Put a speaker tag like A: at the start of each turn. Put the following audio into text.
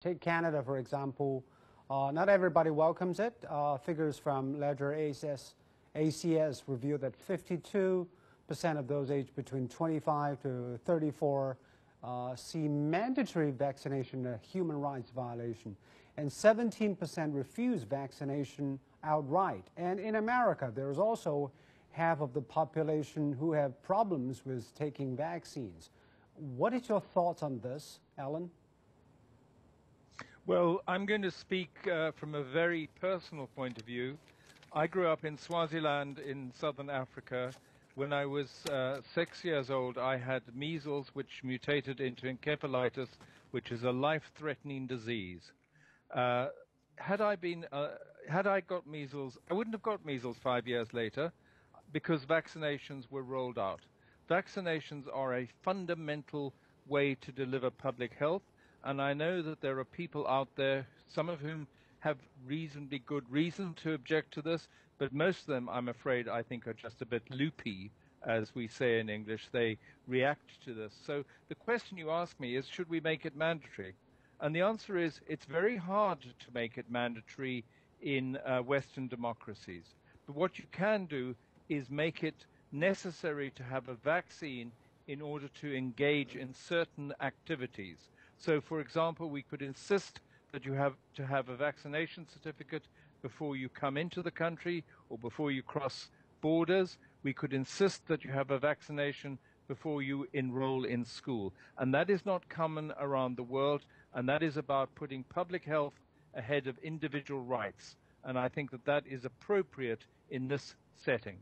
A: Take Canada, for example. Not everybody welcomes it. Figures from Ledger ACS reveal that 52% of those aged between 25 to 34 see mandatory vaccination a human rights violation, and 17% refuse vaccination outright. And in America, there is also half of the population who have problems with taking vaccines. What is your thoughts on this, Alan?
B: Well, I'm going to speak from a very personal point of view. I grew up in Swaziland in southern Africa. When I was 6 years old, I had measles, which mutated into encephalitis, which is a life-threatening disease. Had I got measles, I wouldn't have got measles 5 years later because vaccinations were rolled out. Vaccinations are a fundamental way to deliver public health. And I know that there are people out there, some of whom have reasonably good reason to object to this, but most of them, I'm afraid, I think are just a bit loopy, as we say in English. They react to this. So the question you ask me is, should we make it mandatory? And the answer is, it's very hard to make it mandatory in Western democracies. But what you can do is make it necessary to have a vaccine in order to engage in certain activities. So, for example, we could insist that you have to have a vaccination certificate before you come into the country or before you cross borders. We could insist that you have a vaccination before you enroll in school. And that is not common around the world, and that is about putting public health ahead of individual rights. And I think that that is appropriate in this setting.